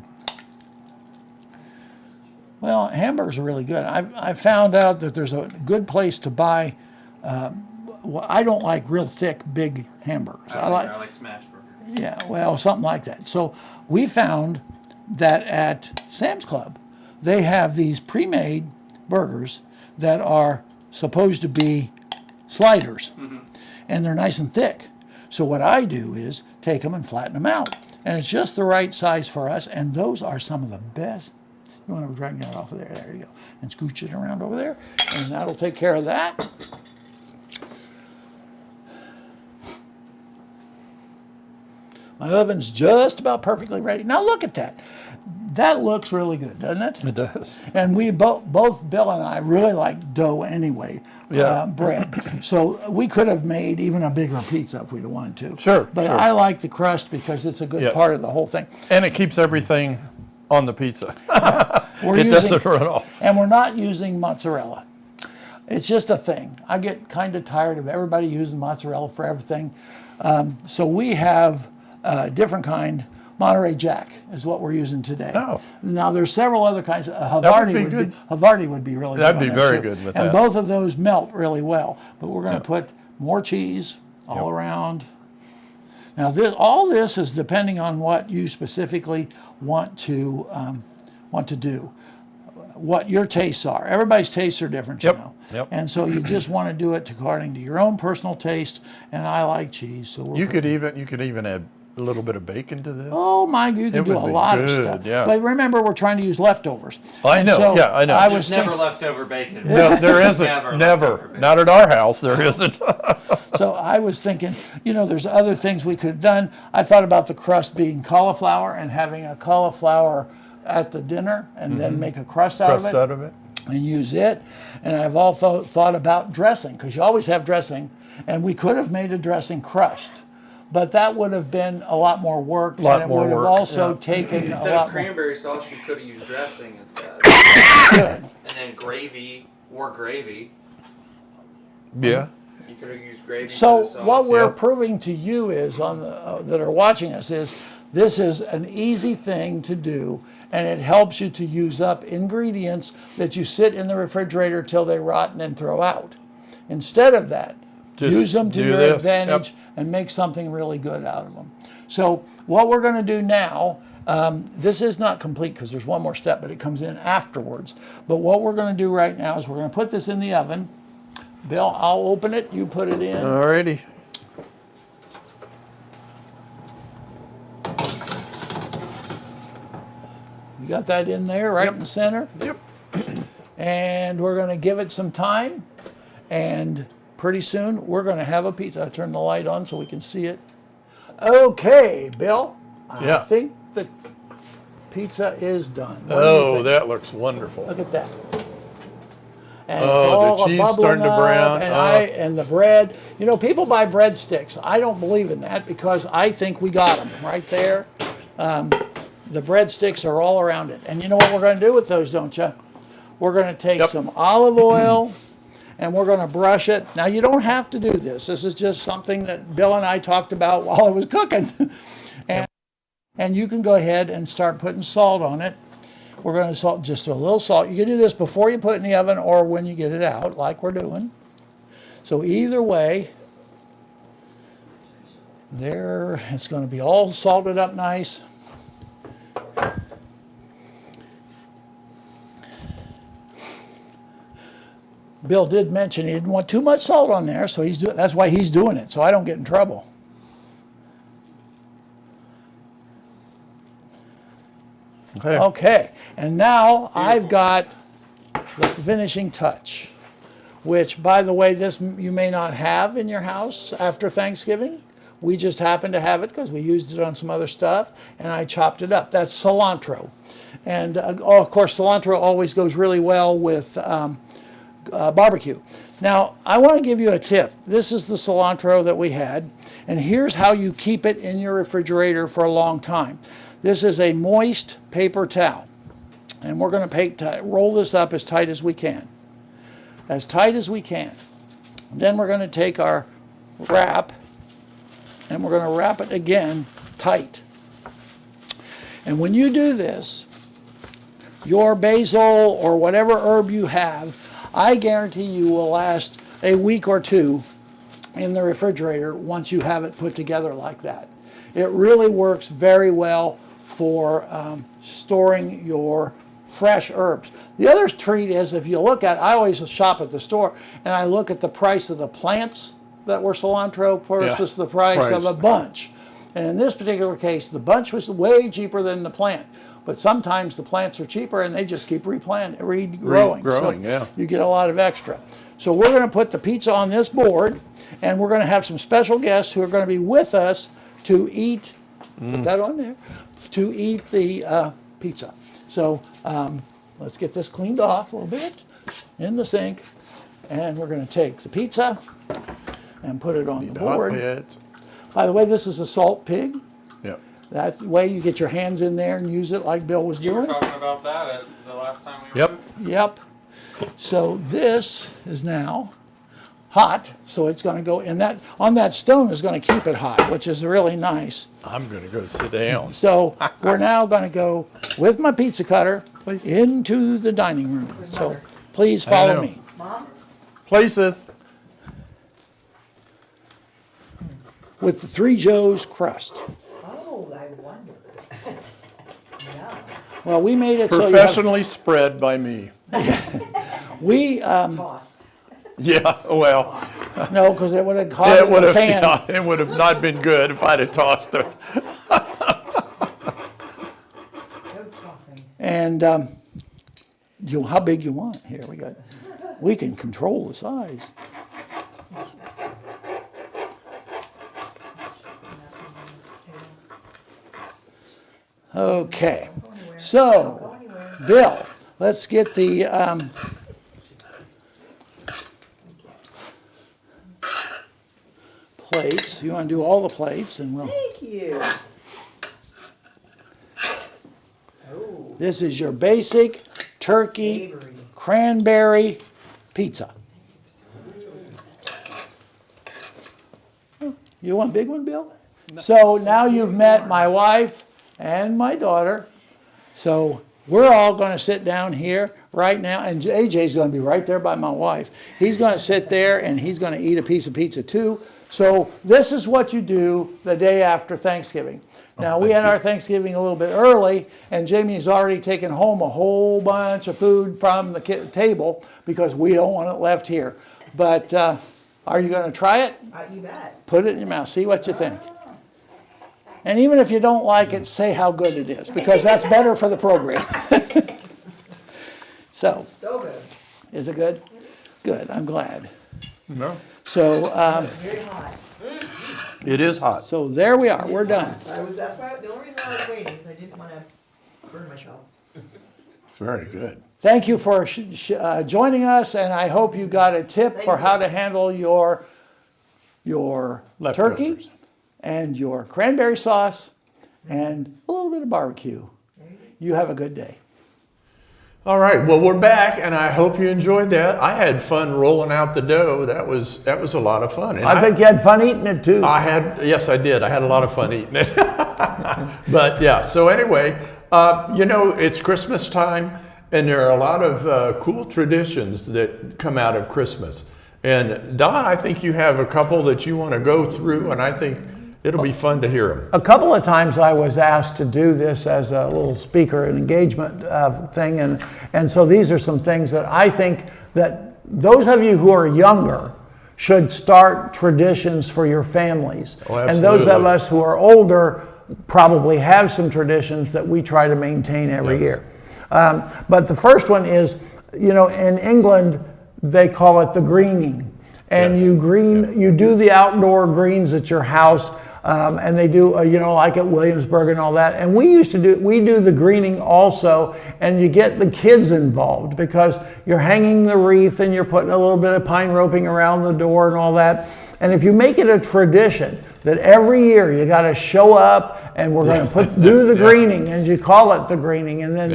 well, hamburgers are really good. I found out that there's a good place to buy. Well, I don't like real thick, big hamburgers. I like smash burgers. Yeah, well, something like that. So we found that at Sam's Club, they have these pre-made burgers that are supposed to be sliders, and they're nice and thick. So what I do is take them and flatten them out, and it's just the right size for us, and those are some of the best. You want to drag that off of there, there you go, and scooch it around over there, and that'll take care of that. My oven's just about perfectly ready. Now look at that. That looks really good, doesn't it? It does. And we both Bill and I really like dough anyway, Yeah. bread. So we could have made even a bigger pizza if we'd have wanted to. Sure, But sure. I like the crust because it's a good Yes. part of the whole thing. And it keeps everything on the pizza. We're It using, doesn't run off. and we're not using mozzarella. It's just a thing. I get kind of tired of everybody using mozzarella for everything. So we have a different kind. Monterey Jack is what we're using today. Oh. Now there's several other kinds. would Havarti be would good. be Havarti would be really That'd good. be on that, very too. good with and that. both of those melt really well. But we're going to put more cheese all Yep. around. Now all this is depending on what you specifically want to do, what your tastes are. Everybody's tastes are different, Yep. you know. Yep. And so you just want to do it according to your own personal taste. And I like cheese, so You could even add A little bit of bacon to this. Oh my, you can It do a would be lot of good, stuff. yeah. But remember, we're trying to use leftovers. I And know, so yeah, I know. I There's was Never thinking, leftover bacon. No, there isn't. Never Never. leftover bacon. Not at our house. There isn't. so I was thinking, there's other things we could have done. I thought about the crust being cauliflower and having a cauliflower at the dinner and then make a crust out Crust of it. out of it. And use it. And I've also thought about dressing, because you always have dressing, and we could have made a dressing crust. But that would have been a lot more work, and it more would have work, also yeah. taken a Instead lot of more. cranberry sauce, you could have used dressing instead. Good. And then gravy or gravy. Yeah. You could have used gravy. So for the sauce. what we're Yeah. proving to you is on the that are watching us is this is an easy thing to do, and it helps you to use up ingredients that you sit in the refrigerator till they rot and then throw out. Instead of that, Just use them to do your this. advantage Yep. and make something really good out of them. So what we're going to do now, this is not complete because there's one more step, but it comes in afterwards. But what we're going to do right now is we're going to put this in the oven. Bill, I'll open it, you put it in. Alrighty. You got that in there, right in the center? Yep. And we're going to give it some time. And pretty soon, we're going to have a pizza. I turn the light on so we can see it. Okay, Bill. I Yeah. think the pizza is done. What do you Oh, think? that looks wonderful. Look at that. And Oh, it's the all cheese bubbling starting to up, brown. and Oh. and the bread. People buy breadsticks. I don't believe in that because I think we got them right there. The breadsticks are all around it. And you know what we're going to do with those, don't you? We're going to take Yep. some olive oil and we're going to brush it. Now, you don't have to do this. This is just something that Bill and I talked about while I was cooking. And you can go ahead and start putting salt on it. We're going to just a little salt. You can do this before you put it in the oven or when you get it out, like we're doing. So either way, there, it's going to be all salted up nice. Bill did mention he didn't want too much salt on there, so that's why he's doing it, so I don't get in trouble. Okay. Okay, and now I've got the finishing touch, which, by the way, this you may not have in your house after Thanksgiving. We just happen to have it because we used it on some other stuff, and I chopped it up. That's cilantro. And, of course, cilantro always goes really well with barbecue. Now, I want to give you a tip. This is the cilantro that we had, and here's how you keep it in your refrigerator for a long time. This is a moist paper towel, and we're going to roll this up as tight as we can. As tight as we can. Then we're going to take our wrap, and we're going to wrap it again tight. And when you do this, your basil or whatever herb you have, I guarantee you will last a week or two in the refrigerator once you have it put together like that. It really works very well for storing your fresh herbs. The other treat is, if you look at, I always shop at the store and I look at the price of the plants that were cilantro versus the price of a bunch. And in this particular case, the bunch was way cheaper than the plant. But sometimes the plants are cheaper and they just keep regrowing. Regrowing, so yeah. you get a lot of extra. So we're going to put the pizza on this board, and we're going to have some special guests who are going to be with us to eat, put that on there, to eat the pizza. So let's get this cleaned off a little bit in the sink, and we're going to take the pizza and put it on the board. By the way, this is a salt pig. Yep. That way you get your hands in there and use it like Bill was You were doing. talking about that at the last time we Yep. were. Yep. So this is now hot, so it's going to go in that, on that stone is going to keep it hot, which is really nice. I'm going to go sit down. So we're now going to go with my pizza cutter Please. into the dining room. So please follow me. Places. With the Three Joes crust. Oh, I wonder. Yeah, Well, we made it so Professionally spread by me. we tossed. Yeah, well, No, because it would have caught it in would the have, fan. yeah, it would have not been good if I'd have tossed it. No tossing. And how big you want? Here we can control the size. Okay, so Bill, let's get the plates. You want to do all the plates, and we'll. Thank you. Oh, This is your basic turkey savory. cranberry pizza. You want a big one, Bill? So now you've met my wife and my daughter. So we're all going to sit down here right now, and AJ's going to be right there by my wife. He's going to sit there and he's going to eat a piece of pizza too. So this is what you do the day after Thanksgiving. Now we had our Thanksgiving a little bit early, and Jamie's already taken home a whole bunch of food from the table because we don't want it left here. But are you going to try it? You bet. Put it in your mouth. See what you think. And even if you don't like it, say how good it is, because that's better for the program. So, So good. is it good? Good. I'm glad. No. So, Very hot. It is hot. so there we are. We're done. That's why, the only reason I was waiting is I didn't want to burn myself. Very good. Thank you for joining us, and I hope you got a tip for how to handle your turkey Leftovers. and your cranberry sauce and a little bit of barbecue. You have a good day. All right, well, we're back, and I hope you enjoyed that. I had fun rolling out the dough. That was a lot of fun. And I think you had fun eating it too. yes, I did. I had a lot of fun eating it. But yeah, so anyway, it's Christmas time, and there are a lot of cool traditions that come out of Christmas. And Don, I think you have a couple that you want to go through, and I think it'll be fun to hear them. A couple of times I was asked to do this as a little speaker and engagement thing, and so these are some things that I think that those of you who are younger should start traditions for your families. Oh, and those of absolutely. us who are older probably have some traditions that we try to maintain every Yes. year. But the first one is, in England, they call it the greening. And Yes. you do the outdoor greens at your house. And they do, like at Williamsburg and all that. And we do the greening also, and you get the kids involved because you're hanging the wreath and you're putting a little bit of pine roping around the door and all that. And if you make it a tradition that every year you got to show up and we're going to do the greening, and you call it the greening, and then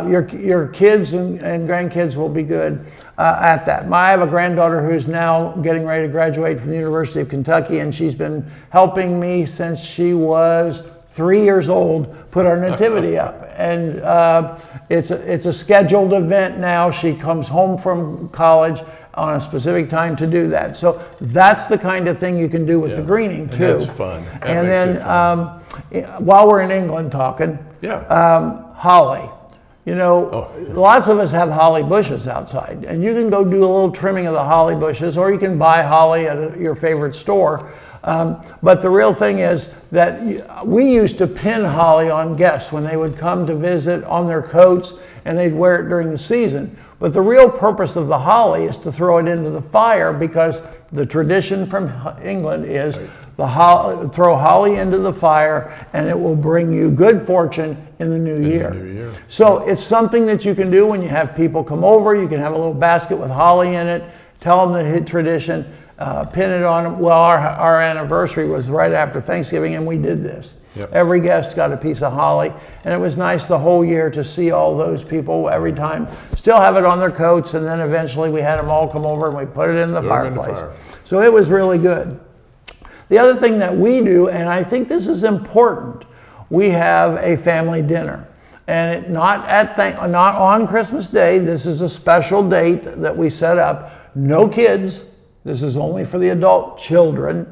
your kids and grandkids will be good at that. I have a granddaughter who's now getting ready to graduate from the University of Kentucky, and she's been helping me since she was 3 years old put our nativity up. And it's a scheduled event now. She comes home from college on a specific time to do that. So that's the kind of thing you can do with the greening too. That's fun. That And makes then it fun. while we're in England talking, holly. Lots of us have holly bushes outside, and you can go do a little trimming of the holly bushes, or you can buy holly at your favorite store. But the real thing is that we used to pin holly on guests when they would come to visit on their coats, and they'd wear it during the season. But the real purpose of the holly is to throw it into the fire, because the tradition from England is throw holly into the fire, and it will bring you good fortune in the new year. So it's something that you can do when you have people come over. You can have a little basket with holly in it, tell them the tradition, pin it on them. Well, our anniversary was right after Thanksgiving, and we did this. Yep. Every guest got a piece of holly, and it was nice the whole year to see all those people every time still have it on their coats, and then eventually we had them all come over and we put it in the fireplace. So it was really good. The other thing that we do, and I think this is important, we have a family dinner. And not on Christmas Day. This is a special date that we set up. No kids. This is only for the adult children.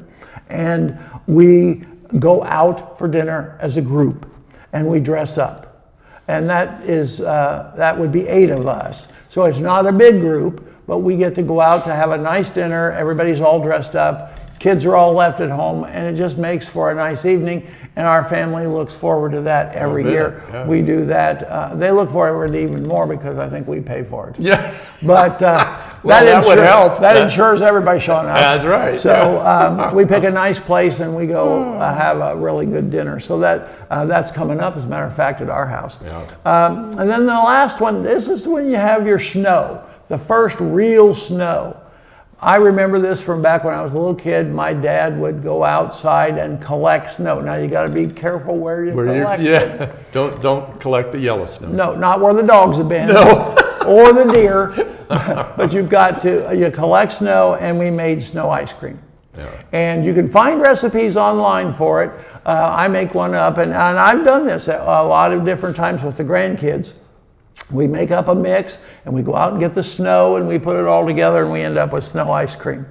And we go out for dinner as a group, and we dress up. And that would be 8 of us. So it's not a big group, but we get to go out to have a nice dinner. Everybody's all dressed up. Kids are all left at home, and it just makes for a nice evening. And our family looks forward to that every year. Yeah. We do that. They look forward to even more because I think we pay for it. Yeah. But that would help. That ensures everybody showing up. That's right. So we pick a nice place and we go have a really good dinner. So that's coming up, as a matter of fact, at our house. Yeah. And then the last one, this is when you have your snow, the first real snow. I remember this from back when I was a little kid. My dad would go outside and collect snow. Now you got to be careful where you collect it. Don't collect the yellow snow. No, not where the dogs have been. No. Or the deer. But you collect snow, and we made snow ice cream. Yeah. And you can find recipes online for it. I make one up, and I've done this a lot of different times with the grandkids. We make up a mix, and we go out and get the snow, and we put it all together, and we end up with snow ice cream.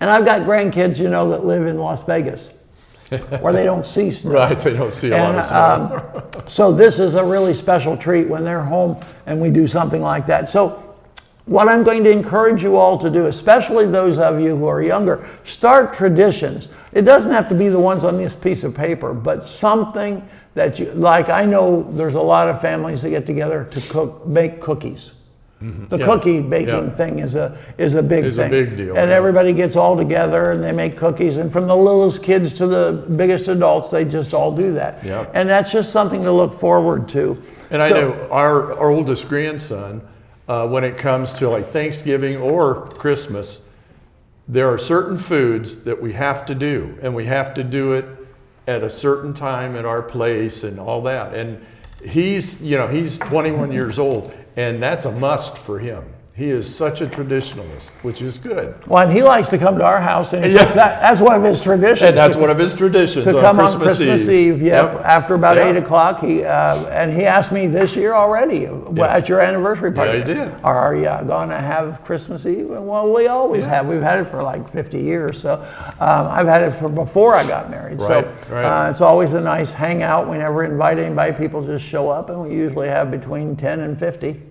And I've got grandkids, that live in Las Vegas, where they don't see snow. Right, they don't see a lot of snow. So this is a really special treat when they're home, and we do something like that. So what I'm going to encourage you all to do, especially those of you who are younger, start traditions. It doesn't have to be the ones on this piece of paper, but something that you like. I know there's a lot of families that get together to make cookies. The cookie baking thing is a big It's thing. a big deal. And everybody gets all together and they make cookies. And from the littlest kids to the biggest adults, they just all do that. Yep. And that's just something to look forward to. And I know our oldest grandson, when it comes to like Thanksgiving or Christmas, there are certain foods that we have to do, and we have to do it at a certain time at our place and all that. And he's 21 years old, and that's a must for him. He is such a traditionalist, which is good. Well, and he likes to come to our house, and that's one of his traditions. And that's one of his traditions to on come Christmas on Christmas Eve. Yep. After about Yeah. 8 o'clock. He asked me this year already at your anniversary party. Yeah, he did. Are you going to have Christmas Eve? Well, we always have. We've had it for like 50 years. So I've had it from before I got married. Right, So right. it's always a nice hangout. We never invite anybody. People just show up, and we usually have between 10 and 50.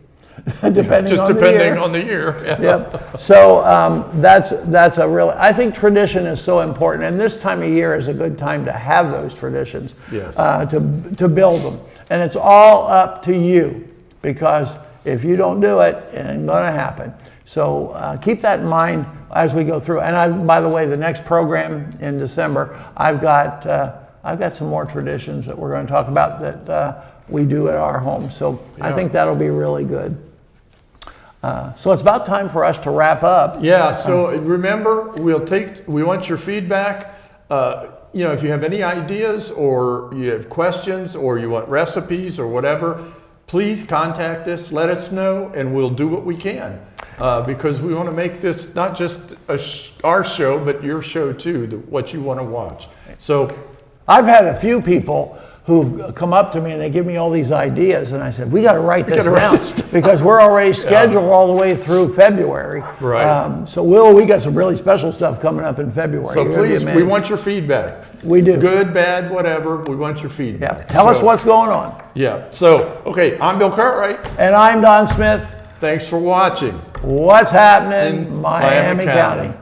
depending on the year. Yeah. Yep. So that's a real. I think tradition is so important, and this time of year is a good time to have those traditions. Yes. To build them, and it's all up to you, because if you don't do it, it ain't going to happen. So keep that in mind as we go through. And by the way, the next program in December, I've got some more traditions that we're going to talk about that we do at our home. So I think that'll be really good. So it's about time for us to wrap up. Yeah, so remember, we want your feedback. If you have any ideas or you have questions or you want recipes or whatever, please contact us, let us know, and we'll do what we can. Because we want to make this not just our show, but your show too, what you want to watch. So I've had a few people who've come up to me and they give me all these ideas, and I said, we got to write this down because we're already scheduled all the way through February. Right. So we got some really special stuff coming up in February. So please, we want your feedback. We do. Good, bad, whatever, we want your feedback. Yeah. Tell us what's going on. Yeah, so, okay, I'm Bill Cartwright. And I'm Don Smith. Thanks for watching. What's happening in Miami Miami County.